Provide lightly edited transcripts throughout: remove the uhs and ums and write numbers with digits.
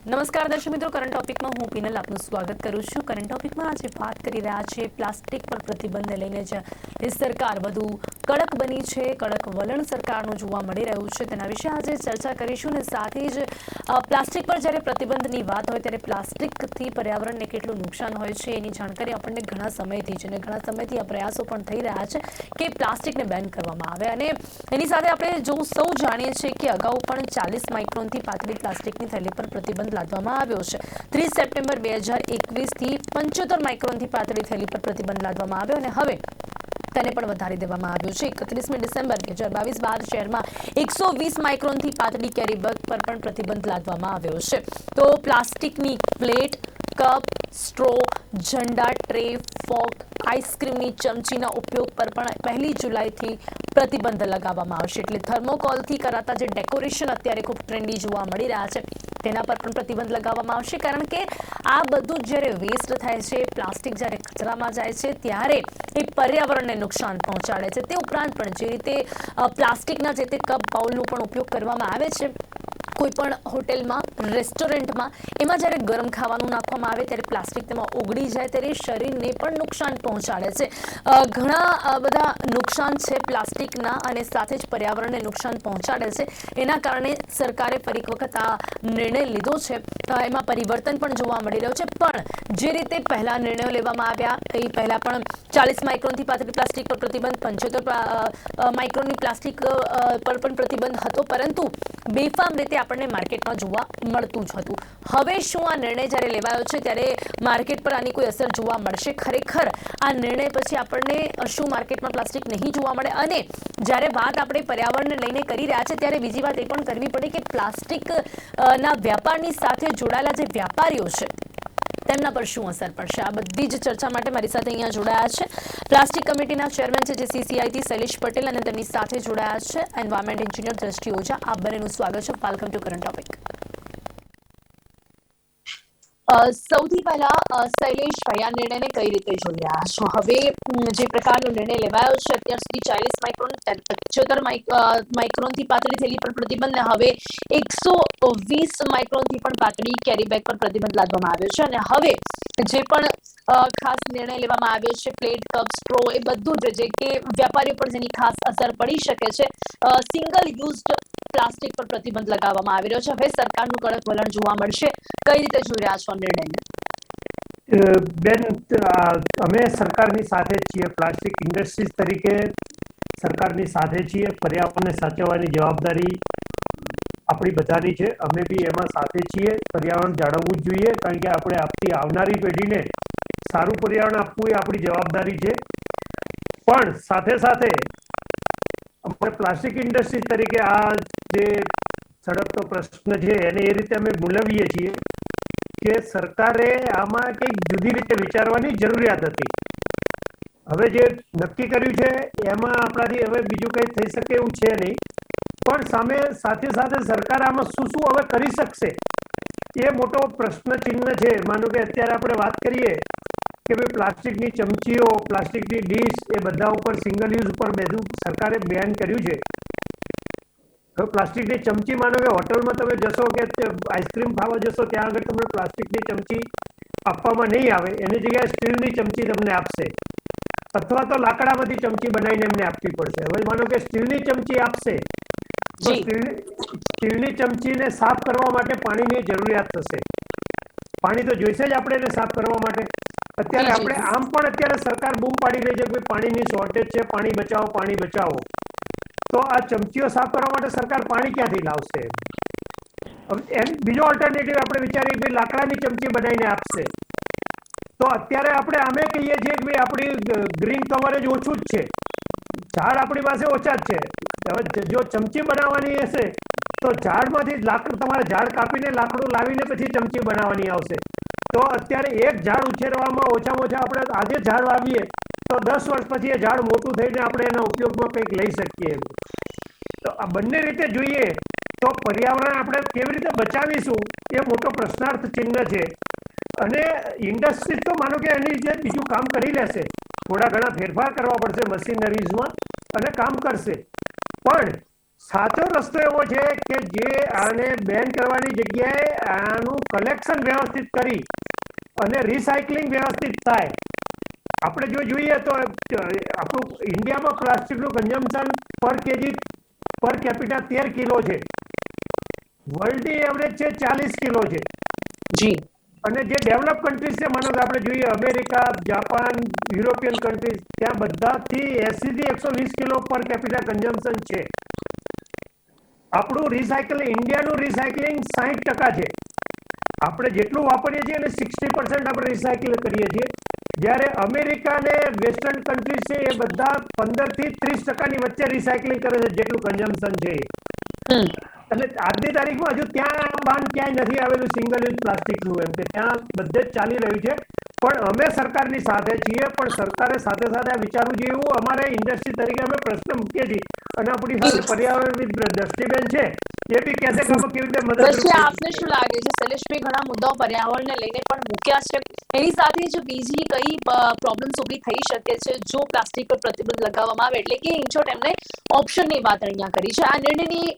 નમસ્કાર દર્શક મિત્રો, કરંટ ટોપિકમાં હું પીનલ આપનું સ્વાગત કરું છું। કરંટ ટોપિકમાં આજે વાત કરી રહ્યા છે પ્લાસ્ટિક પર પ્રતિબંધ લઈને જ સરકાર વધુ કડક બની છે, કડક વલણ સરકારનું જોવા મળી રહ્યું છે, તેના વિશે આજે ચર્ચા કરીશું। અને સાથે જ પ્લાસ્ટિક પર જ્યારે પ્રતિબંધની વાત હોય ત્યારે પ્લાસ્ટિકથી પર્યાવરણને કેટલું નુકસાન હોય છે એની જાણકારી આપણને ઘણા સમયથી છે અને ઘણા સમયથી આ પ્રયાસો પણ થઈ રહ્યા છે કે પ્લાસ્ટિકને બેન કરવામાં આવે। અને એની સાથે આપણે જો સૌ જાણીએ છીએ કે અગાઉ પણ 40 માઇક્રોનથી પાતળી પ્લાસ્ટિકની થેલી પર પ્રતિબંધ લાદવામાં આવ્યો છે। 30 સપ્ટેમ્બર 2021થી 75 માઇક્રોનથી પાતળી થેલી પર પ્રતિબંધ લાદવામાં આવ્યો અને હવે તેને પણ વધારી દેવામાં આવ્યું છે। 31 ડિસેમ્બર 2022 બાદ શહેરમાં 120 માઇક્રોનથી પાતળી કેરી બેગ પર પણ પ્રતિબંધ લાદવામાં આવ્યો છે। તો પ્લાસ્ટિકની પ્લેટ, કપ, સ્ટ્રો, ઝંડા, ટ્રે, ફોક, આઈસ્ક્રીમની ચમચીના ઉપયોગ પર પણ 1 જુલાઈથી પ્રતિબંધ લગાવવામાં આવશે। એટલે થર્મોકોલથી કરાતા જે ડેકોરેશન અત્યારે ખૂબ ટ્રેન્ડી જોવા મળી રહ્યા છે તેના પર પણ પ્રતિબંધ લગાવવામાં આવશે, કારણ કે આ બધું જ્યારે વેસ્ટ થાય છે, પ્લાસ્ટિક જ્યારે કચરામાં જાય છે ત્યારે એ પર્યાવરણને નુકસાન પહોંચાડે છે। તે ઉપરાંત પણ જે રીતે પ્લાસ્ટિકના જે તે કપ બાઉલનો પણ ઉપયોગ કરવામાં આવે છે કોઈ પણ હોટેલમાં, રેસ્ટોરન્ટમાં, એમાં જ્યારે ગરમ ખાવાનું નાખવામાં આવે ત્યારે પ્લાસ્ટિક તેમાં ઓગળી જાય ત્યારે શરીરને પણ નુકસાન પહોંચાડે છે। ઘણા બધા નુકસાન છે પ્લાસ્ટિકના અને સાથે જ પર્યાવરણને નુકસાન પહોંચાડે છે। એના કારણે સરકારે ફરી એક વખત આ નિર્ણય લીધો છે। એમાં પરિવર્તન પણ જોવા મળી રહ્યું છે, પણ જે રીતે પહેલા નિર્ણયો લેવામાં આવ્યા એ પહેલા પણ 40 માઇક્રોનથી પાતળી પ્લાસ્ટિક પર પ્રતિબંધ, 75 માઇક્રોનની પ્લાસ્ટિક પર પણ પ્રતિબંધ હતો, પરંતુ બેફામ રીતે આપણને માર્કેટમાં જોવા મળતું જ હતું। હવે શું આ નિર્ણય જ્યારે લેવાયો છે ત્યારે માર્કેટ પર આની કોઈ અસર જોવા મળશે? ખરેખર આ નિર્ણય પછી આપણને શું માર્કેટમાં પ્લાસ્ટિક નહીં જોવા મળે? અને જ્યારે વાત આપણે પર્યાવરણને લઈને કરી રહ્યા છે ત્યારે બીજી વાત એ પણ કરવી પડે કે પ્લાસ્ટિક ના વ્યાપારની સાથે જોડાયેલા જે વ્યાપારીઓ છે તેમના પર શું અસર પડશે? આ બધી જ ચર્ચા માટે મારી સાથે અહીંયા જોડાયા છે પ્લાસ્ટિક કમિટીના ચેરમેન છે JCCI શૈલેષ પટેલ અને તેમની સાથે જોડાયા છે એન્વાયરમેન્ટ એન્જિનિયર દ્રષ્ટિ ઓઝા। આપ બંનેનું સ્વાગત છે। Welcome to current topic. સૌથી પહેલા શૈલેષભાઈ, આ નિર્ણયને કઈ રીતે જોઈ રહ્યા છો? હવે જે પ્રકારનો નિર્ણય લેવાયો છે, અત્યાર સુધી 40 માઇક્રોન, 75 માઇક્રોનથી પાતળી થેલી પર પ્રતિબંધ, હવે 120 માઇક્રોનથી પણ પાતળી કેરી બેગ પર પ્રતિબંધ લાદવામાં આવ્યો છે અને હવે જે પણ ખાસ નિર્ણય લેવામાં આવ્યો છે, પ્લેટ, કપ, સ્ટ્રો, એ બધું જ જે કે વેપારીઓ પર જેની ખાસ અસર પડી શકે છે, સિંગલ યુઝડ પ્લાસ્ટિક પર પ્રતિબંધ લગાવવામાં આવી રહ્યો છે। હવે સરકારનું કડક વલણ જોવા મળશે, કઈ રીતે જોઈ રહ્યા છો નિર્ણયને? બેન, અમે સરકારની સાથે જ છીએ। પ્લાસ્ટિક ઇન્ડસ્ટ્રીઝ તરીકે સરકારની સાથે છીએ। પર્યાવરણને સાચવવાની જવાબદારી આપણી બધાની છે, અમે બી એમાં સાથે છીએ। પર્યાવરણ જાળવવું જ જોઈએ, કારણ કે આપણે આપણી આવનારી પેઢીને સારું પર્યાવરણ આપવું એ આપણી જવાબદારી છે। પણ સાથે સાથે આપણે પ્લાસ્ટિક ઇન્ડસ્ટ્રીઝ તરીકે આ જે સળગતો પ્રશ્ન છે એને એ રીતે અમે મૂલવીએ છીએ કે સરકારે આમાં કંઈક જુદી રીતે વિચારવાની જરૂરિયાત હતી। હવે જે નક્કી કર્યું છે એમાં આપણાથી હવે બીજું કંઈ થઈ શકે એવું છે નહીં, પણ સાથે સાથે સરકાર આમાં શું શું હવે કરી શકશે એ મોટો પ્રશ્ન ચિહ્ન છે। માનો કે અત્યારે આપણે વાત કરીએ કે ભાઈ પ્લાસ્ટિકની ચમચીઓ, પ્લાસ્ટિકની ડીશ, એ બધા ઉપર સિંગલ યુઝ ઉપર બધું સરકારે બેન કર્યું છે। હવે પ્લાસ્ટિકની ચમચી, માનો કે હોટલમાં તમે જશો કે આઈસ્ક્રીમ ખાવા જશો, ત્યાં આગળ તમને પ્લાસ્ટિકની ચમચી આપવામાં નહીં આવે, એની જગ્યાએ સ્ટીલની ચમચી તમને આપશે, અથવા તો લાકડામાંથી ચમચી બનાવીને એમને આપવી પડશે। હવે માનો કે સ્ટીલની ચમચી આપશે તો સ્ટીલની ચમચીને સાફ કરવા માટે પાણીની જરૂરિયાત થશે। પાણી તો જોઈશે જ આપણે એને સાફ કરવા માટે। અત્યારે આપણે આમ પણ અત્યારે સરકાર બૂમ પાડી રહી છે કે પાણીની શોર્ટેજ છે, પાણી બચાવો, પાણી બચાવો। તો આ ચમચીઓ સાફ કરવા માટે સરકાર પાણી ક્યાંથી લાવશે? બીજો ઓલ્ટરનેટિવ આપણે વિચારીએ કે લાકડાની ચમચી બનાવીને આપશે, તો અત્યારે આપણે આમે કહીએ છીએ કે ભાઈ આપણી ગ્રીન કવરેજ ઓછું જ છે, ઝાડ આપણી પાસે ઓછા જ છે। હવે જો ચમચી બનાવવાની હશે તો ઝાડમાંથી તમારે ઝાડ કાપીને લાકડું લાવીને પછી ચમચી બનાવવાની આવશે। તો અત્યારે એક ઝાડ ઉછેરવામાં ઓછામાં ઓછા આપણે આજે ઝાડ વાવીએ તો 10 વર્ષ પછી એ ઝાડ મોટું થઈને આપણે એના ઉપયોગમાં કંઈક લઈ શકીએ। તો આ બંને રીતે જોઈએ તો પર્યાવરણ આપણે કેવી રીતે બચાવીશું એ મોટો પ્રશ્નાર્થ ચિહ્ન છે। અને ઇન્ડસ્ટ્રી તો માનો કે એની જે બીજું કામ કરી લેશે, થોડા ઘણા ફેરફાર કરવા પડશે મશીનરીઝમાં અને કામ કરશે, પણ સાચો રસ્તો એવો છે કે જે આને બેન કરવાની જગ્યાએ આનું કલેક્શન વ્યવસ્થિત કરી અને રિસાયકલિંગ વ્યવસ્થિત થાય. આપણે જો જોઈએ તો આપણું ઇન્ડિયામાં પ્લાસ્ટિકનું કન્ઝમ્પશન પર કેજી પર કેપિટા 13 કિલો છે. વર્લ્ડની એવરેજ છે 40 કિલો છે. જી. અને જે ડેવલપ કન્ટ્રીઝ છે, માનો કે આપણે જોઈએ અમેરિકા, જાપાન, યુરોપિયન કન્ટ્રીઝ, ત્યાં બધાથી 80 થી 120 કિલો પર કેપિટા કન્ઝમ્પશન છે. આપણું રિસાયકલિંગ, ઇન્ડિયાનું રિસાયકલિંગ 60% છે. આપણે જેટલું વાપરીએ છીએ એને 60% આપણે રિસાયકલ કરીએ છીએ. જ્યારે અમેરિકા અને વેસ્ટર્ન કન્ટ્રીઝ છે એ બધા 15 થી 30% વચ્ચે રિસાયકલિંગ કરે છે, જેટલું કન્ઝમ્પશન છે. એટલે આજની તારીખમાં હજુ ત્યાં બાન ક્યાંય નથી આવેલું સિંગલ યુઝ પ્લાસ્ટિકનું, એમ કે ત્યાં બધે જ ચાલી રહ્યું છે. પણ અમે સરકારની સાથે છીએ, પણ સરકારે સાથે સાથે આ વિચારવું જોઈએ એવું અમારે ઇન્ડસ્ટ્રી તરીકે અમે પ્રશ્ન મૂકીએ છીએ. અને આપણી સાથે પર્યાવરણની દ્રષ્ટિબેન છે એ બી કહેશે કે આમાં કેવી રીતે મદદરૂપ થઈ આપને શું લાગે છે શૈલેષભાઈ, ઘણા મુદ્દાઓ પર્યાવરણને લઈને પણ મૂક્યા છે, એની સાથે જ બીજી કઈ પ્રોબ્લેમ્સ ઊભી થઈ શકે છે જો પ્લાસ્ટિક પર પ્રતિબંધ લગાવવામાં આવે? એટલે કે ઇનશોર્ટ એમને ઓપ્શનની વાત અહીંયા કરી છે. આ નિર્ણયની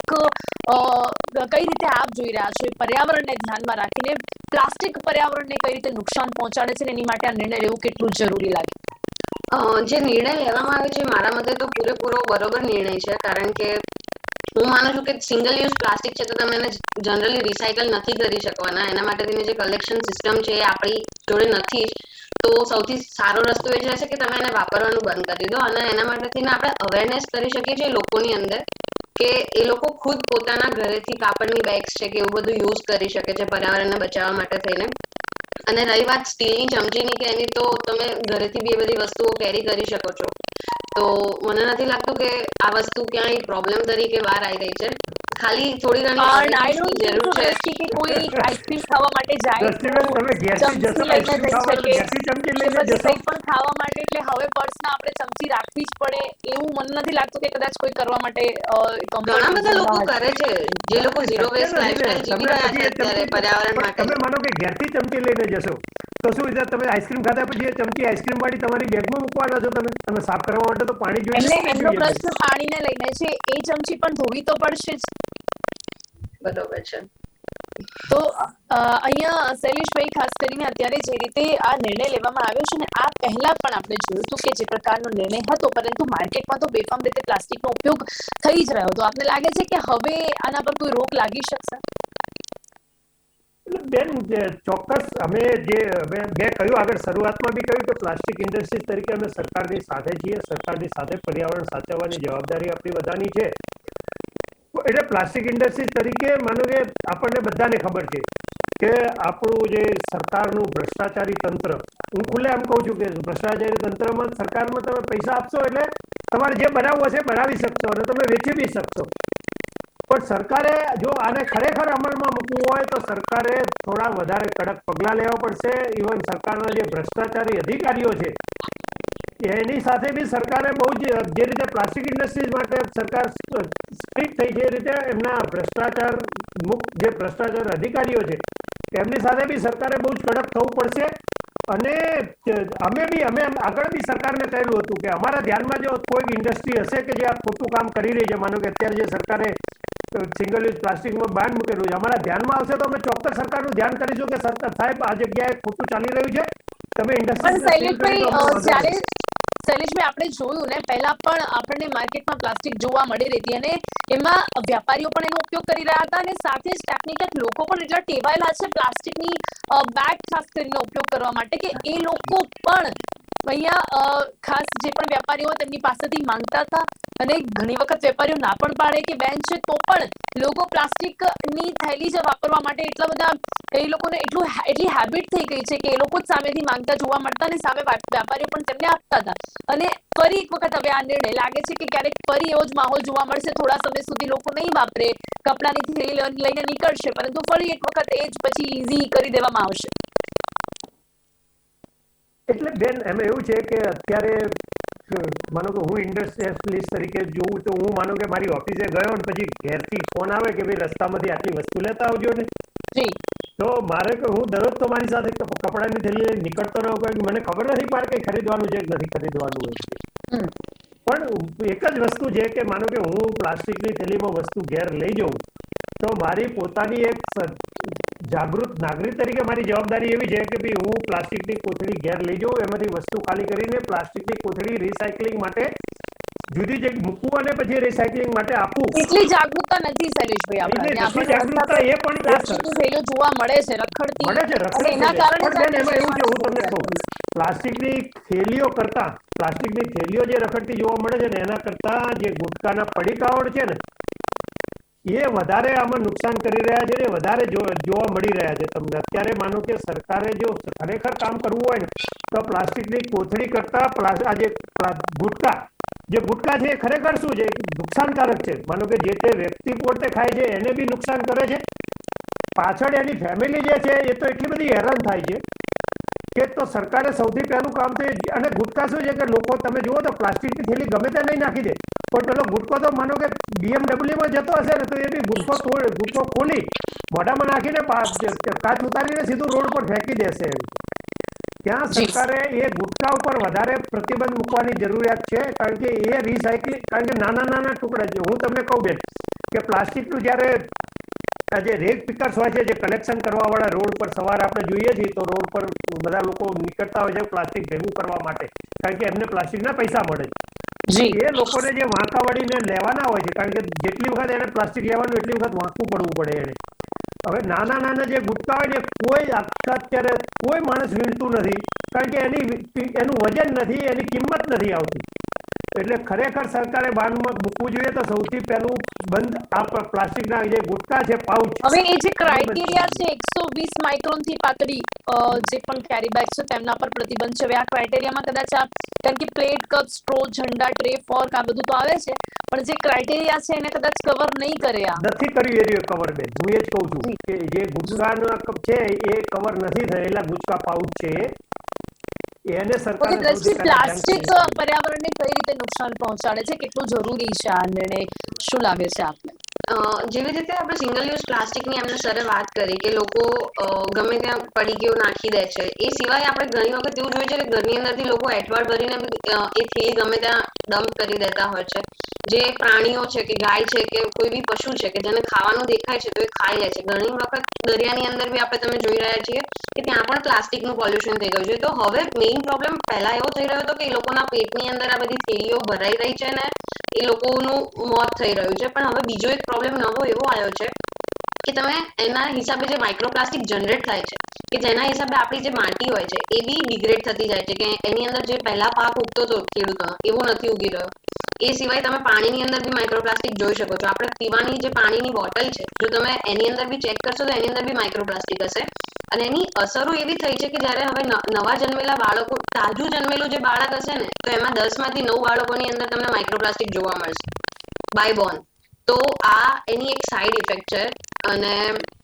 કઈ રીતે આપ જોઈ રહ્યા છો? પર્યાવરણને ધ્યાનમાં રાખીને પ્લાસ્ટિક પર્યાવરણને કઈ રીતે નુકસાન પહોંચાડે છે, એની માટે આ નિર્ણય લેવું કેટલું જરૂરી લાગે? જે નિર્ણય લેવામાં આવ્યો છે મારા મતે તો પૂરેપૂરો બરોબર નિર્ણય છે. કારણ કે હું માનું છું કે સિંગલ યુઝ પ્લાસ્ટિક છે તો તમે એને જનરલી રિસાયકલ નથી કરી શકવાના. એના માટેની જે કલેક્શન સિસ્ટમ છે એ આપણી જોડે નથી જ. તો સૌથી સારો રસ્તો એ છે કે તમે એને વાપરવાનું બંધ કરી દો. અને એના માટેથી આપણે અવેરનેસ કરી શકીએ છીએ લોકોની અંદર, કે એ લોકો ખુદ પોતાના ઘરેથી કાપડની બેગ્સ છે કે એવું બધું યુઝ કરી શકે છે પર્યાવરણને બચાવવા માટે થઈને. અને રહી વાત સ્ટીલની ચમચીની કે એની, તો તમે ઘરેથી બી એ બધી વસ્તુઓ કેરી કરી શકો છો. તો મને નથી લાગતું કે આ વસ્તુ ક્યાંય પ્રોબ્લેમ તરીકે બહાર આવી રહી છે. ખાલી થોડી ઘણી અવેરનેસની જરૂર છે. કે કોઈ આઈસ્ક્રીમ ખાવા માટે જાય દ્રષ્ટિબેન, તમે ઘેરથી જશો ચમચી લઈને આઈસ્ક્રીમ જઈ ખાવા શકે, ઘેરથી ચમચી કે લઈને પછી જશો. કંઈ પણ ખાવા માટે એટલે હવે પર્સમાં આપણે ચમચી રાખવી જ પડે એવું મને નથી લાગતું કે કદાચ કોઈ કરવા માટે ઘણા બધા લોકો કરે છે, જે લોકો ઝીરો શક્ય વેસ્ટ નથી ને. લાઈફસ્ટાઈલ જીવી તમે રહ્યા પછી છે એ અત્યારે ચમચી પર્યાવરણ માટે. તમે માનો કે ઘેરથી ચમચી લઈને જશો તો શું છે, તમે આઈસ્ક્રીમ ખાધા પછી એ ચમચી આઈસ્ક્રીમ વાળી તમારી બેગમાં મૂકવાના છો? તમે સાફ કરવા માટે તો પાણી જોઈએ એટલે કે નહીં એમનો જોઈએ? પ્રશ્ન પાણીને લઈને છે. એ ચમચી પણ ધોવી તો પડશે જ. બરોબર છે. તો અહીંયા શૈલેષભાઈ, ખાસ કરીને અત્યારે જે રીતે આ નિર્ણય લેવામાં આવ્યો છે ને, આ પહેલા પણ આપણે જોયું હતું કે જે પ્રકારનો નિર્ણય હતો, પરંતુ માર્કેટમાં તો બેફામ રીતે પ્લાસ્ટિકનો ઉપયોગ થઈ જ રહ્યો હતો. આપને લાગે છે કે હવે આના પર કોઈ રોક લાગી શકશે? બેન, ચોક્કસ. અમે મેં કહ્યું આગળ શરૂઆતમાં બી કહ્યું કે પ્લાસ્ટિક ઇન્ડસ્ટ્રીઝ તરીકે અમે સરકારની સાથે છીએ. સરકારની સાથે પર્યાવરણ સાચવવાની જવાબદારી આપણી બધાની છે. એટલે પ્લાસ્ટિક ઇન્ડસ્ટ્રીઝ તરીકે માનો કે આપણને બધાને ખબર છે કે આપણું જે સરકારનું ભ્રષ્ટાચારી તંત્ર, હું ખુલ્લે એમ કહું છું કે ભ્રષ્ટાચારી તંત્રમાં સરકારમાં તમે પૈસા આપશો એટલે તમારે જે બનાવવું હશે બનાવી શકશો અને તમે વેચી બી શકશો. પણ સરકારે જો આને ખરેખર અમલમાં મૂકવું હોય તો સરકારે થોડા વધારે કડક પગલાં લેવા પડશે. ઇવન સરકારના જે ભ્રષ્ટાચારી અધિકારીઓ છે એની સાથે બી સરકારે બહુ જ, જે રીતે પ્લાસ્ટિક ઇન્ડસ્ટ્રીઝ માટે સરકાર સ્ટ્રિક્ટ થઈ છે એ રીતે એમના ભ્રષ્ટાચાર મુક્ત જે ભ્રષ્ટાચાર અધિકારીઓ છે એમની સાથે બી સરકારે બહુ જ કડક થવું પડશે. અને અમે આગળ બી સરકારને કહેલું હતું કે અમારા ધ્યાનમાં જો કોઈ ઇન્ડસ્ટ્રી હશે કે જે આ ખોટું કામ કરી રહી છે, માનો કે અત્યારે જે સરકારે સિંગલ યુઝ પ્લાસ્ટિકમાં બાન મૂકેલું છે, અમારા ધ્યાનમાં આવશે તો અમે ચોક્કસ સરકારનું ધ્યાન કરીશું કે સરકાર સાહેબ આ જગ્યાએ ખોટું ચાલી રહ્યું છે, તમે ઇન્ડસ્ટ્રીઝને સીલ કરી દો, અમે વાંધો નથી. શૈલેષભાઈ, આપણે જોયું ને પહેલા પણ આપણને માર્કેટમાં પ્લાસ્ટિક જોવા મળી રહી હતી, અને એમાં વ્યાપારીઓ પણ એનો ઉપયોગ કરી રહ્યા હતા, અને સાથે જ ટેકનિકલ લોકો પણ એટલા ટેવાયેલા છે પ્લાસ્ટિકની બેગ ખાસ કરીને ઉપયોગ કરવા માટે કે એ લોકો પણ અહીંયા ખાસ જે પણ વેપારીઓ તેમની પાસેથી માંગતા હતા. અને ઘણી વખત વેપારીઓ ના પણ પાડે કે બેન છે, તો પણ લોકો પ્લાસ્ટિકની થેલી જ વાપરવા માટે એટલા બધા, એ લોકોને એટલી હેબિટ થઈ ગઈ છે કે એ લોકો જ સામેથી માંગતા જોવા મળતા, અને સામે વેપારીઓ પણ તેમને આપતા હતા. અને ફરી એક વખત હવે આ નિર્ણય લાગે છે કે ક્યારેક ફરી એવો જ માહોલ જોવા મળશે. થોડા સમય સુધી લોકો નહીં વાપરે, કપડાની થેલી લઈને નીકળશે, પરંતુ ફરી એક વખત એ જ પછી ઈઝી કરી દેવામાં આવશે. એટલે બેન, એમાં એવું છે કે અત્યારે માનો કે હું ઇન્ડસ્ટ્રીયલિસ્ટ તરીકે જોઉં તો હું માનો કે મારી ઓફિસે ગયો ને પછી ઘેરથી ફોન આવે કે ભાઈ રસ્તામાંથી આટલી વસ્તુ લેતા આવજો ને, તો મારે કે હું દરરોજ તો મારી સાથે કપડાની થેલી નીકળતો રહ્યો, કારણ કે મને ખબર નથી પડે કે ખરીદવાનું છે કે નથી ખરીદવાનું. પણ એક જ વસ્તુ છે કે માનો કે હું પ્લાસ્ટિકની થેલીમાં વસ્તુ ઘેર લઈ જાઉં તો મારી પોતાની એક જાગૃત નાગરિક તરીકે મારી જવાબદારી એવી છે કે ભાઈ હું પ્લાસ્ટિકની કોથળી ઘેર લઈ જાઉં, એમાંથી વસ્તુ ખાલી કરીને પ્લાસ્ટિકની કોથળી રિસાયકલિંગ માટે જુદી જગ્યાએ મૂકવું અને પછી રિસાયકલિંગ માટે આપવું. એટલી જાગૃતતા નથી શૈલેષભાઈ આપણે. જાગૃતતા એ પણ પ્લાસ્ટિકની થેલીઓ જોવા મળે છે રખડતી, મળે છે અને એના કારણે પણ એમાં એવું છે, હું તમને કહું, પ્લાસ્ટિકની થેલીઓ કરતા પ્લાસ્ટિકની થેલીઓ જે રખડતી જોવા મળે છે ને એના કરતા જે ગુટકાના પડીકાઓ છે ને એ વધારે આમાં નુકસાન કરી રહ્યા છે ને વધારે જોવા મળી રહ્યા છે તમને. અત્યારે માનો કે સરકારે જો ખરેખર કામ કરવું હોય ને તો પ્લાસ્ટિકની કોથળી કરતા આ જે ગુટકા છે એ ખરેખર શું છે, નુકસાનકારક છે. માનો કે જે તે વ્યક્તિ પોતે ખાય છે એને બી નુકસાન કરે છે, પાછળ એની ફેમિલી જે છે એ તો એટલી બધી હેરાન થાય છે કે તો સરકારે સૌથી પહેલું કામ તો અને ગુટકા શું છે કે લોકો તમે જુઓ તો પ્લાસ્ટિકની થેલી ગમે તે નહીં નાખી દે, પણ પેલો ગુટકો તો માનો કે BMW જતો હશે ને તો એ બી ગુટકો ખોલી મોઢામાં નાખીને કાચ ઉતારીને સીધું રોડ પર ફેંકી દેશે. ત્યાં સરકારે એ ગુટકા ઉપર વધારે પ્રતિબંધ મૂકવાની જરૂરિયાત છે, કારણ કે એ રિસાયકલિંગ, કારણ કે નાના નાના ટુકડા છે. હું તમને કહું બેન કે પ્લાસ્ટિકનું જ્યારે જે રેક પિકર્સ હોય છે, જે કલેક્શન કરવા વાળા રોડ પર સવારે આપણે જોઈએ છીએ તો રોડ પર બધા લોકો નીકળતા હોય છે પ્લાસ્ટિક ભેગું કરવા માટે, કારણ કે એમને પ્લાસ્ટિકના પૈસા મળે છે. એ લોકોને જે વાંકા વળીને લેવાના હોય છે, કારણ કે જેટલી વખત એને પ્લાસ્ટિક લેવાનું એટલી વખત વાંકવું પડવું પડે એને. હવે નાના નાના જે ગુટકા હોય ને કોઈ અત્યારે કોઈ માણસ વીણતું નથી, કારણ કે એનું વજન નથી, એની કિંમત નથી આવતી. એટલે ખરેખર સરકારે બાનમાં મૂકવું જોઈએ તો સૌથી પહેલું બંધ આ પ્લાસ્ટિકના જે ગુટકા છે પાઉચ. હવે એ જે ક્રાઇટેરિયા છે 120 માઇક્રોન થી પાતળી જે પણ કેરી બેગ છે તેમના પર પ્રતિબંધ છે. હવે આ ક્રાઇટેરિયામાં કદાચ કારણ કે પ્લેટ, કપ, સ્ટ્રો, ઝંડા, ટ્રે, ફોર્ક આ બધું તો આવે છે, પણ જે ક્રાઇટેરિયા છે એને કદાચ કવર નહીં કરે. નથી કર્યું એરિયો કવર બેન, હું એ જ કહું છું કે જે ગુટકાના કપ છે એ કવર નથી થયેલા ગુટકા પાઉચ છે એને સરકારે પ્લાસ્ટિક પર્યાવરણને કઈ રીતે નુકસાન પહોંચાડે છે, કેટલું જરૂરી છે આ નિર્ણય, શું લાગે છે આપને? જેવી રીતે આપણે સિંગલ યુઝ પ્લાસ્ટિકની એમને સરે વાત કરી કે લોકો ગમે ત્યાં પડીકીઓ નાખી દે છે. એ સિવાય આપણે ઘણી વખત એવું જોઈએ છે કે ઘરની અંદરથી લોકો એઠવાડ ભરીને એ થેલી ગમે ત્યાં ડમ્પ કરી દેતા હોય છે. જે પ્રાણીઓ છે કે ગાય છે કે કોઈ બી પશુ છે કે જેને ખાવાનું દેખાય છે તો એ ખાઈ લે છે. ઘણી વખત દરિયાની અંદર બી આપણે તમે જોઈ રહ્યા છીએ કે ત્યાં પણ પ્લાસ્ટિકનું પોલ્યુશન થઈ ગયું છે. તો હવે મેઇન પ્રોબ્લેમ પહેલા એવો થઈ રહ્યો હતો કે એ લોકોના પેટની અંદર આ બધી થેલીઓ ભરાઈ રહી છે ને એ લોકોનું મોત થઈ રહ્યું છે. પણ હવે બીજો એક પ્રોબ્લેમ નવો એવો આવ્યો છે કે તમે એના હિસાબે જે માઇક્રોપ્લાસ્ટિક જનરેટ થાય છે કે જેના હિસાબે આપણી જે માટી હોય છે એ બી ડિગ્રેડ થતી જાય છે, કે એની અંદર જે પહેલા પાક ઉગતો હતો ખેડૂતોનો એવો નથી ઉગી રહ્યો. એ સિવાય તમે પાણીની અંદર બી માઇક્રોપ્લાસ્ટિક જોઈ શકો છો. આપણે પીવાની જે પાણીની બોટલ છે જો તમે એની અંદર બી ચેક કરશો તો એની અંદર બી માઇક્રોપ્લાસ્ટિક હશે. અને એની અસરો એવી થઈ છે કે જ્યારે હવે નવા જન્મેલા બાળકો, તાજું જન્મેલું જે બાળક હશે ને તો એમાં 10 માંથી 9 બાળકોની અંદર તમને માઇક્રોપ્લાસ્ટિક જોવા મળશે બાય બોર્ન. તો આ એની એક સાઈડ ઇફેક્ટ છે. અને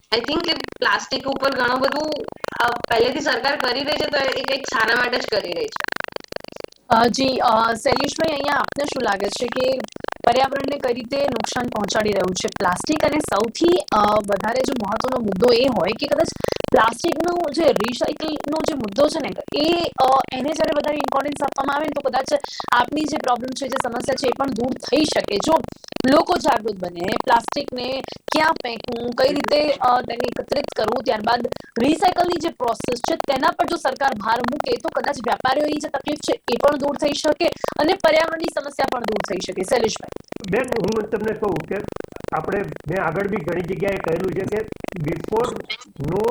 આઈ થિંક કે પ્લાસ્ટિક ઉપર ઘણું બધું પહેલેથી સરકાર કરી રહી છે તો એ કંઈક સારા માટે જ કરી રહી છે. જી શૈલેષભાઈ, અહીંયા આપને શું લાગે છે કે પર્યાવરણને કઈ રીતે નુકસાન પહોંચાડી રહ્યું છે પ્લાસ્ટિક? અને સૌથી વધારે જો મહત્વનો મુદ્દો એ હોય કે કદાચ પ્લાસ્ટિકનો જે રિસાયકલનો જે મુદ્દો છે ને એને જ્યારે વધારે ઇમ્પોર્ટન્સ આપવામાં આવે ને તો કદાચ આપની જે પ્રોબ્લેમ છે, જે સમસ્યા છે એ પણ દૂર થઈ શકે જો લોકો જાગૃત બને. પ્લાસ્ટિકને ક્યાં ફેંકવું, કઈ રીતે તેને એકત્રિત કરવું, ત્યારબાદ રિસાયકલની જે પ્રોસેસ છે તેના પર જો સરકાર ભાર મૂકે તો કદાચ વેપારીઓની જે તકલીફ છે એ પણ દૂર થઈ શકે અને પર્યાવરણની સમસ્યા પણ દૂર થઈ શકે. શૈલેષભાઈ બેન, હું તમને કહું કે મેં આગળ બી ઘણી જગ્યાએ કહેલું છે કે બિફોર નો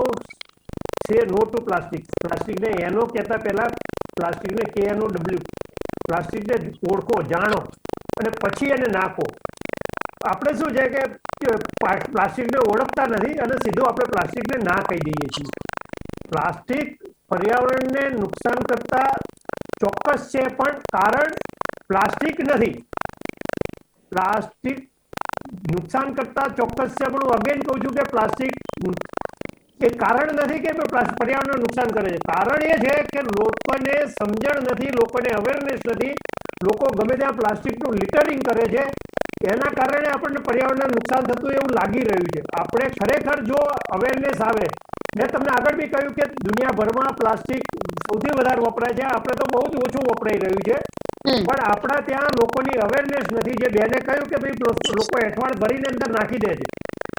ટુ પ્લાસ્ટિકને એનો કહેતા પહેલા પ્લાસ્ટિકને KNOW, પ્લાસ્ટિકને ઓળખો, જાણો અને પછી એને નાખો. આપણે શું છે કે પ્લાસ્ટિકને ઓળખતા નથી અને સીધું આપણે પ્લાસ્ટિકને ના કહી દઈએ છીએ. પ્લાસ્ટિક પર્યાવરણને નુકસાન કરતા ચોક્કસ છે, પણ કારણ પ્લાસ્ટિક નથી. પ્લાસ્ટિક નુકસાન કરતા ચોક્કસ છે, પણ હું અગેન કહું છું કે પ્લાસ્ટિક એ કારણ નથી કે પર્યાવરણને નુકસાન કરે છે. કારણ એ છે કે લોકોને સમજણ નથી, લોકોને અવેરનેસ નથી. લોકો ગમે ત્યાં પ્લાસ્ટિકનું લિટરિંગ કરે છે, એના કારણે આપણને પર્યાવરણને નુકસાન થતું એવું લાગી રહ્યું છે. આપણે ખરેખર જો અવેરનેસ આવે, મેં તમને આગળ બી કહ્યું કે દુનિયાભરમાં પ્લાસ્ટિક સૌથી વધારે વપરાય છે, આપણે તો બહુ જ ઓછું વપરાઈ રહ્યું છે, પણ આપણા ત્યાં લોકોની અવેરનેસ નથી. જે બેને કહ્યું કે ભાઈ લોકો એઠવાડ ભરીને અંદર નાખી દે છે,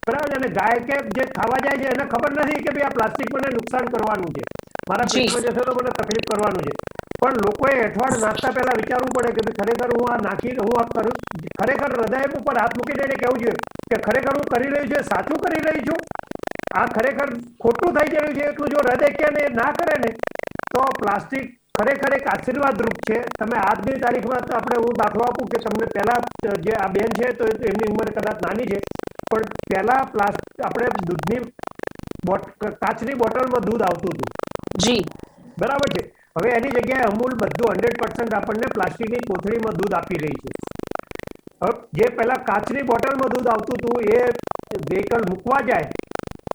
બરાબર, અને ગાય કે જે ખાવા જાય છે એને ખબર નથી કે ભાઈ આ પ્લાસ્ટિક મને નુકસાન કરવાનું છે, મારા પેટમાં જશે તો મને તકલીફ કરવાનું છે. પણ લોકોએ એઠવાડ નાખતા પહેલા વિચારવું પડે કે ભાઈ ખરેખર હું આ કરું, ખરેખર હૃદય ઉપર હાથ મૂકી દઈને કહેવું જોઈએ કે ખરેખર હું કરી રહ્યું છે, સાચું કરી રહી છું, આ ખરેખર ખોટું થઈ રહ્યું છે. એટલું જો હૃદય કે ના કરે ને તો પ્લાસ્ટિક ખરેખર એક આશીર્વાદ રૂપ છે. તમે આજની તારીખમાં આપણે હું દાખલો આપું કે તમને પહેલા જે આ બેન છે તો એમની ઉંમર કદાચ નાની છે, પણ પહેલા આપણે દૂધની કાચની બોટલમાં દૂધ આવતું હતું, જી બરાબર છે. હવે એની જગ્યાએ અમૂલ બધું 100% આપણને પ્લાસ્ટિકની કોથળીમાં દૂધ આપી રહી છે. હવે જે પહેલા કાચની બોટલમાં દૂધ આવતું હતું એ વ્હીકલ મૂકવા જાય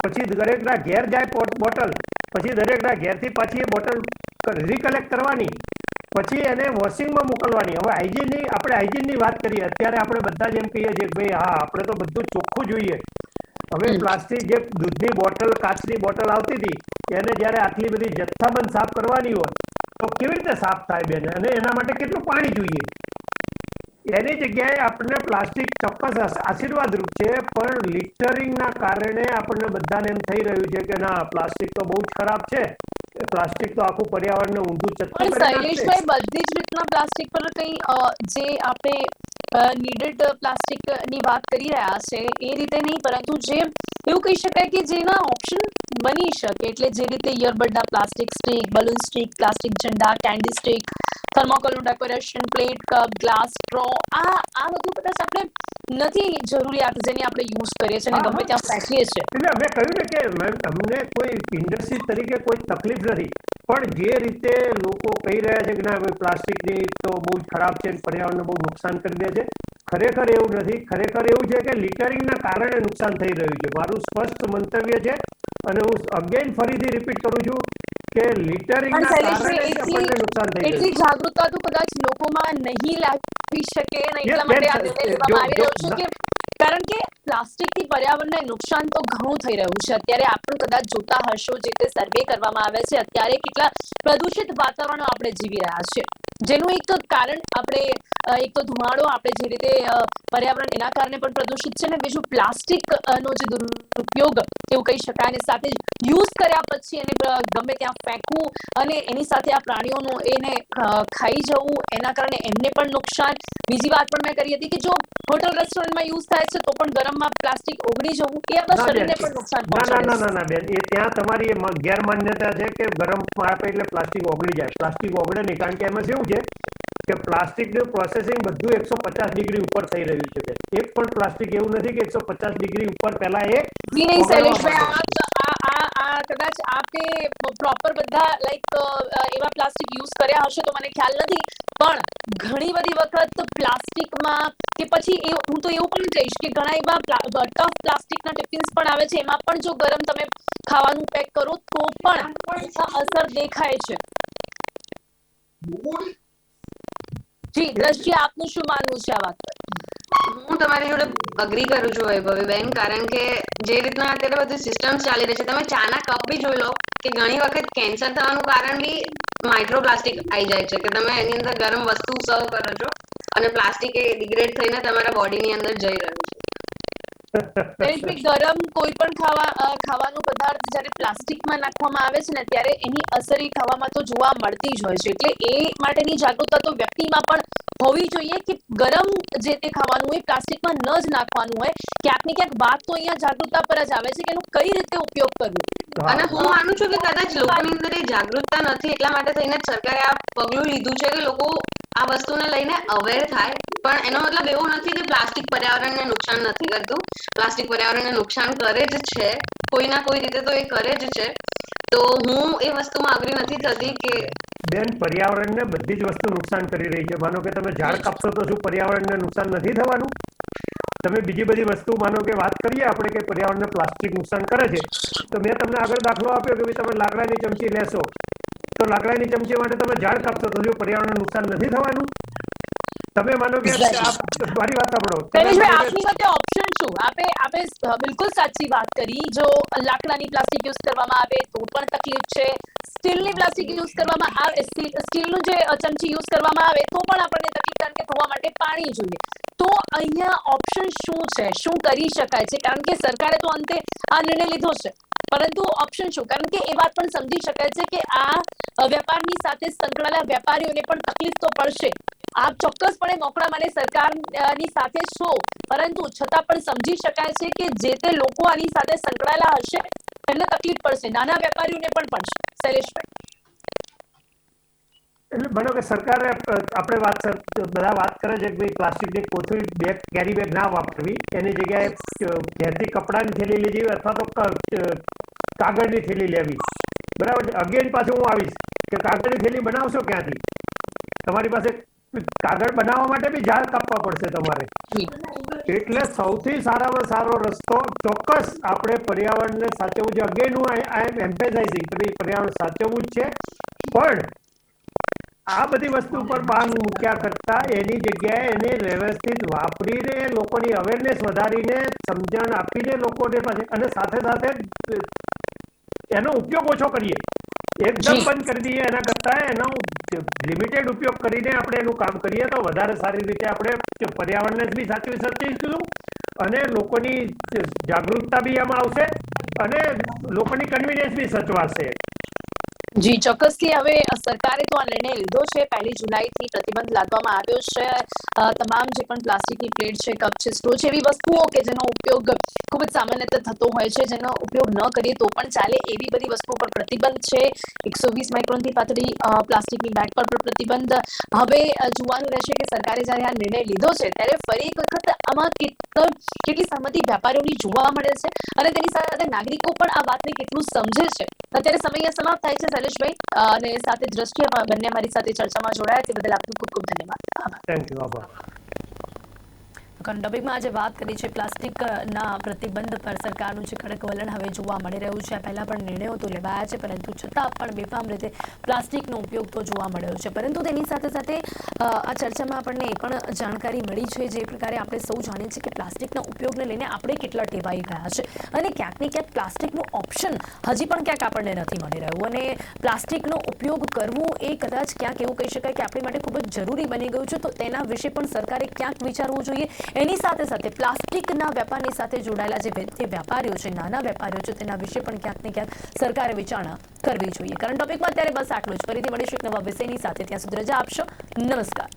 પછી દરેકના ઘેર જાય બોટલ, પછી દરેકના ઘેરથી પાછી એ બોટલ રિકલેક્ટ કરવાની, પછી એને વોશિંગમાં મોકલવાની. હવે આપણે હાઇજીનની વાત કરીએ, અત્યારે આપણે બધા જ એમ કહીએ છીએ કે ભાઈ હા આપણે તો બધું ચોખ્ખું જોઈએ. હવે પ્લાસ્ટિક જે દૂધની બોટલ કાચની બોટલ આવતી હતી એને જ્યારે આટલી બધી જથ્થાબંધ સાફ કરવાની હોય તો કેવી રીતે સાફ થાય બેન, અને એના માટે કેટલું પાણી જોઈએ. એની જગ્યાએ આપણને પ્લાસ્ટિક ચોક્કસ આશીર્વાદ રૂપ છે, પણ લિટરિંગના કારણે આપણને બધાને એમ થઈ રહ્યું છે કે ના પ્લાસ્ટિક તો બહુ જ ખરાબ છે, પ્લાસ્ટિક તો આખું પર્યાવરણને ઊંધું ચત્તું પણ કરી નાખશે. શૈલેષભાઈ બધી જ રીતના પ્લાસ્ટિક પર કઈ જે આપણે નીડેડ પ્લાસ્ટિક ની વાત કરી રહ્યા છે એ રીતે નહીં, પરંતુ જે એવું કહી શકાય કે જેના ઓપ્શન બની શકે, એટલે જે રીતે ઇયરબડના plastic stick, balloon stick, plastic ઝંડા, કેન્ડી સ્ટિક, થર્મોકોલનું decoration, plate, cup, glass, straw, આ બધું કદાચ આપણે નથી જરૂરિયાત જેની આપણે યુઝ કરીએ છીએ અને ગમે ત્યાં ફેંકીએ છીએ. એટલે મેં કહ્યું ને કે અમને કોઈ ઇન્ડસ્ટ્રી તરીકે કોઈ તકલીફ નથી, પણ જે રીતે લોકો કહી રહ્યા છે કે ના ભાઈ પ્લાસ્ટિકની તો બહુ જ ખરાબ છે, પર્યાવરણને બહુ નુકસાન કરી દે છે, ખરેખર એવું નથી. ખરેખર એવું છે કે લિટરિંગના કારણે નુકસાન થઈ રહ્યું છે. મારું સ્પષ્ટ મંતવ્ય છે અને હું અગેન ફરીથી રિપીટ કરું છું કે લિટરિંગના કારણે આપણને નુકસાન થઈ રહ્યું છે. એટલી જાગૃતતા તો કદાચ લોકોમાં નહીં લાવી શકે અને એટલા માટે આ નિર્ણય લેવામાં આવી રહ્યો છે કે કારણ કે પ્લાસ્ટિકથી પર્યાવરણને નુકસાન તો ઘણું થઈ રહ્યું છે. અત્યારે આપણે કદાચ જોતા હશો જે તે સર્વે કરવામાં આવે છે, અત્યારે કેટલા પ્રદૂષિત વાતાવરણો આપણે જીવી રહ્યા છે, જેનું એક કારણ આપણે એક તો ધુમાડો, આપણે જે રીતે પર્યાવરણ એના કારણે પણ પ્રદૂષિત છે, ને બીજું પ્લાસ્ટિક નો જે દુરુપયોગ એવું કહી શકાય, અને સાથે જ યુઝ કર્યા પછી એને ગમે ત્યાં ફેંકવું અને એની સાથે આ પ્રાણીઓનું એને ખાઈ જવું, એના કારણે એમને પણ નુકસાન. બીજી વાત પણ મેં કરી હતી કે જો હોટલ રેસ્ટોરન્ટમાં યુઝ થાય છે તો પણ ગરમમાં પ્લાસ્ટિક ઓગળી જવું એ આપણા શરીરને પણ નુકસાન પહોંચાડે છે. ના બેન, એ ત્યાં તમારી ગેરમાન્યતા છે કે ગરમમાં આપે એટલે પ્લાસ્ટિક ઓગળી જાય. પ્લાસ્ટિક ઓગળે નહીં, કારણ કે એમાં શું છે કે પ્લાસ્ટિકનું પ્રોસેસિંગ બધું 150 ડિગ્રી ઉપર થઈ રહ્યું છે બેન. એક પણ પ્લાસ્ટિક એવું નથી કે 150 ડિગ્રી ઉપર પહેલા એ નહીં શૈલેષભાઈ, કદાચ આપે પ્રોપર બધા લાઈક એવા પ્લાસ્ટિક યુઝ કર્યા હશે તો મને ખ્યાલ નથી, પણ ઘણી બધી વખત પ્લાસ્ટિકમાં કે પછી હું તો એવું પણ કહીશ કે ઘણા એવા ટફ પ્લાસ્ટિકના ટિફિન્સ પણ આવે છે, એમાં પણ જો ગરમ તમે ખાવાનું પેક કરો તો પણ અસર દેખાય છે. જી દ્રષ્ટિ, આપનું શું માનવું છે આ વાત પર? હું તમારી જોડે અગ્રી કરું છું વૈભવીબેન, કારણ કે જે રીતના અત્યારે બધી સિસ્ટમ્સ ચાલી રહી છે, તમે ચાના કપ બી જોઈ લો કે ઘણી વખત કેન્સર થવાનું કારણ બી માઇક્રોપ્લાસ્ટિક આવી જાય છે, કે તમે એની અંદર ગરમ વસ્તુ સર્વ કરો છો અને પ્લાસ્ટિક એ ડિગ્રેડ થઈને તમારા બોડીની અંદર જઈ રહ્યું છે. ગરમ કોઈ પણ ખાવાનું પદાર્થ જ્યારે પ્લાસ્ટિકમાં નાખવામાં આવે છે ને ત્યારે એની અસર એ ખાવામાં તો જોવા મળતી જ હોય છે, એટલે એ માટેની જાગૃતતા તો વ્યક્તિમાં પણ હોવી જોઈએ કે ગરમ જે તે ખાવાનું હોય પ્લાસ્ટિકમાં ન જ નાખવાનું હોય. ક્યાંક ને ક્યાંક વાત તો અહીંયા જાગૃતતા પર જ આવે છે કે એનો કઈ રીતે ઉપયોગ કરવો. અને હું માનું છું કે કદાચ લોકોની અંદર એ જાગૃતતા નથી, એટલા માટે થઈને સરકારે આ પગલું લીધું છે કે લોકો આ વસ્તુને લઈને અવેર થાય. પણ એનો મતલબ એવો નથી કે પ્લાસ્ટિક પર્યાવરણને નુકસાન નથી કરતું. પ્લાસ્ટિક પર્યાવરણને નુકસાન કરે જ છે, કોઈ ના કોઈ રીતે તો એ કરે જ છે. તો હું એ વસ્તુમાં અગ્રી નથી થતી કે બેન પર્યાવરણને બધી જ વસ્તુ નુકસાન કરી રહી છે. માનો કે તમે ઝાડ કાપશો તો શું પર્યાવરણને નુકસાન નથી થવાનું? તમે બીજી બધી વસ્તુ માનો કે વાત કરીએ આપણે કે પર્યાવરણને પ્લાસ્ટિક નુકસાન કરે છે, તો મેં તમને આગળ દાખલો આપ્યો કે તમે લાકડાની ચમચી લેશો તો લાકડાની ચમચી માટે તમે ઝાડ કાપશો તો શું પર્યાવરણને નુકસાન નથી થવાનું? તમે માનો કે મારી વાત સાંભળો, શૈલેષભાઈ, આપની મતે ઓપ્શન શું? આપે બિલકુલ સાચી વાત કરી. જો લાકડાની પ્લાસ્ટિક યુઝ કરવામાં આવે તો પણ તકલીફ છે, સ્ટીલની પ્લાસ્ટિક યુઝ કરવામાં આવે, સ્ટીલનું જે ચમચી યુઝ કરવામાં આવે તો પણ આપણને તકલીફ, કારણ કે ધોવા માટે પાણી જોઈએ. તો અહીંયા ઓપ્શન શું છે? શું કરી શકાય છે? કારણ કે સરકારે તો અંતે આ નિર્ણય લીધો છે, પરંતુ ઓપ્શન શું? કારણ કે એ વાત પણ સમજી શકાય છે કે આ વેપારની સાથે સંકળાયેલા વેપારીઓને પણ તકલીફ તો પડશે. આપ ચોક્કસપણે મોકળા મને સરકારની સાથે છો, પરંતુ છતાં પણ સમજી શકાય છે કે જે તે લોકો આની સાથે સંકળાયેલા હશે એમને તકલીફ પડશે, નાના વેપારીઓને પણ પડશે. શૈલેષભાઈ, એટલે માનો કે સરકારે આપણે બધા વાત કરે છે કે ભાઈ પ્લાસ્ટિકની કોથળી બેગ, કેરી બેગ ના વાપરવી, એની જગ્યાએ ઘેરથી કપડાની થેલી લેવી અથવા તો કાગળની થેલી લેવી. બરાબર છે. અગેન પાછું હું આવીશ કે કાગળની થેલી બનાવશો ક્યાંથી? તમારી પાસે કાગળ બનાવવા માટે બી ઝાડ કાપવા પડશે તમારે. એટલે સૌથી સારામાં સારો રસ્તો ચોક્કસ આપણે પર્યાવરણને સાચવવું છે. અગેન હું આઈ એમ એમ્ફેસાઇઝિંગ કે ભાઈ પર્યાવરણ સાચવવું જ છે, પણ આ બધી વસ્તુ પર બાંધ મૂક્યા કરતા એની જગ્યાએ એને વ્યવસ્થિત વાપરીને લોકોની અવેરનેસ વધારીને સમજણ આપીને લોકોને પાસે, અને સાથે સાથે એનો ઉપયોગ ઓછો કરીએ, એકદમ બંધ કરી દઈએ એના કરતા એનો લિમિટેડ ઉપયોગ કરીને આપણે એનું કામ કરીએ તો વધારે સારી રીતે આપણે પર્યાવરણને બી સાચવી શકીશું અને લોકોની જાગૃતતા બી એમાં આવશે અને લોકોની કન્વિનિયન્સ બી સચવાશે. જી ચોક્કસથી. હવે સરકારે તો આ નિર્ણય લીધો છે. 1 જુલાઈથી પ્રતિબંધ લાદવામાં આવ્યો છે. તમામ જે પણ પ્લાસ્ટિકની પ્લેટ છે, કપ છે, સ્ટ્રો છે, એવી વસ્તુઓ કે જેનો ઉપયોગ ખૂબ જ સામાન્યતઃ થતો હોય છે, જેનો ઉપયોગ ન કરીએ તો પણ ચાલે, એવી બધી વસ્તુઓ પર પ્રતિબંધ છે. 120 માઇક્રોનથી પાતળી પ્લાસ્ટિકની બેગ પર પણ પ્રતિબંધ. હવે જોવાનું રહેશે કે સરકારે જ્યારે આ નિર્ણય લીધો છે ત્યારે ફરી એક વખત આમાં કેટલી સહમતિ વેપારીઓની જોવા મળે છે અને તેની સાથે નાગરિકો પણ આ વાતને કેટલું સમજે છે. અત્યારે સમય સમાપ્ત થાય છે શૈલેષભાઈ, અને સાથે દ્રષ્ટિ બંને મારી સાથે ચર્ચામાં જોડાયા તે બદલ આપનો ખૂબ ખૂબ ધન્યવાદ. Thank you. આભાર. ટોપિકમાં આજે વાત કરી છે પ્લાસ્ટિકના પ્રતિબંધ પર સરકારનું જે કડક વલણ હવે જોવા મળી રહ્યું છે. પહેલા પણ નિર્ણયો તો લેવાયા છે, પરંતુ છતાં પણ બેફામ રીતે પ્લાસ્ટિકનો ઉપયોગ તો જોવા મળ્યો છે. પરંતુ તેની સાથે સાથે આ ચર્ચામાં આપણને એ પણ જાણકારી મળી છે, જે પ્રકારે આપણે સૌ જાણીએ છીએ કે પ્લાસ્ટિકના ઉપયોગને લઈને આપણે કેટલા ટેવાઈ ગયા છે અને ક્યાંક ને ક્યાંક પ્લાસ્ટિકનું ઓપ્શન હજી પણ ક્યાંક આપણને નથી મળી રહ્યું, અને પ્લાસ્ટિકનો ઉપયોગ કરવો એ કદાચ ક્યાંક એવું કહી શકાય કે આપણી માટે ખૂબ જ જરૂરી બની ગયું છે. તો તેના વિશે પણ સરકારે ક્યાંક વિચારવું જોઈએ. એની સાથે સાથે પ્લાસ્ટિકના વેપારની સાથે જોડાયેલા જે વેપારીઓ છે, નાના વેપારીઓ છે, તેના વિશે પણ ક્યાંક ને ક્યાંક સરકારે વિચારણા કરવી જોઈએ. કરંટ ટોપિકમાં અત્યારે બસ આટલું જ. ફરીથી મળીશું એક નવા વિષયની સાથે. ત્યાં સુધી રજા આપશો. નમસ્કાર.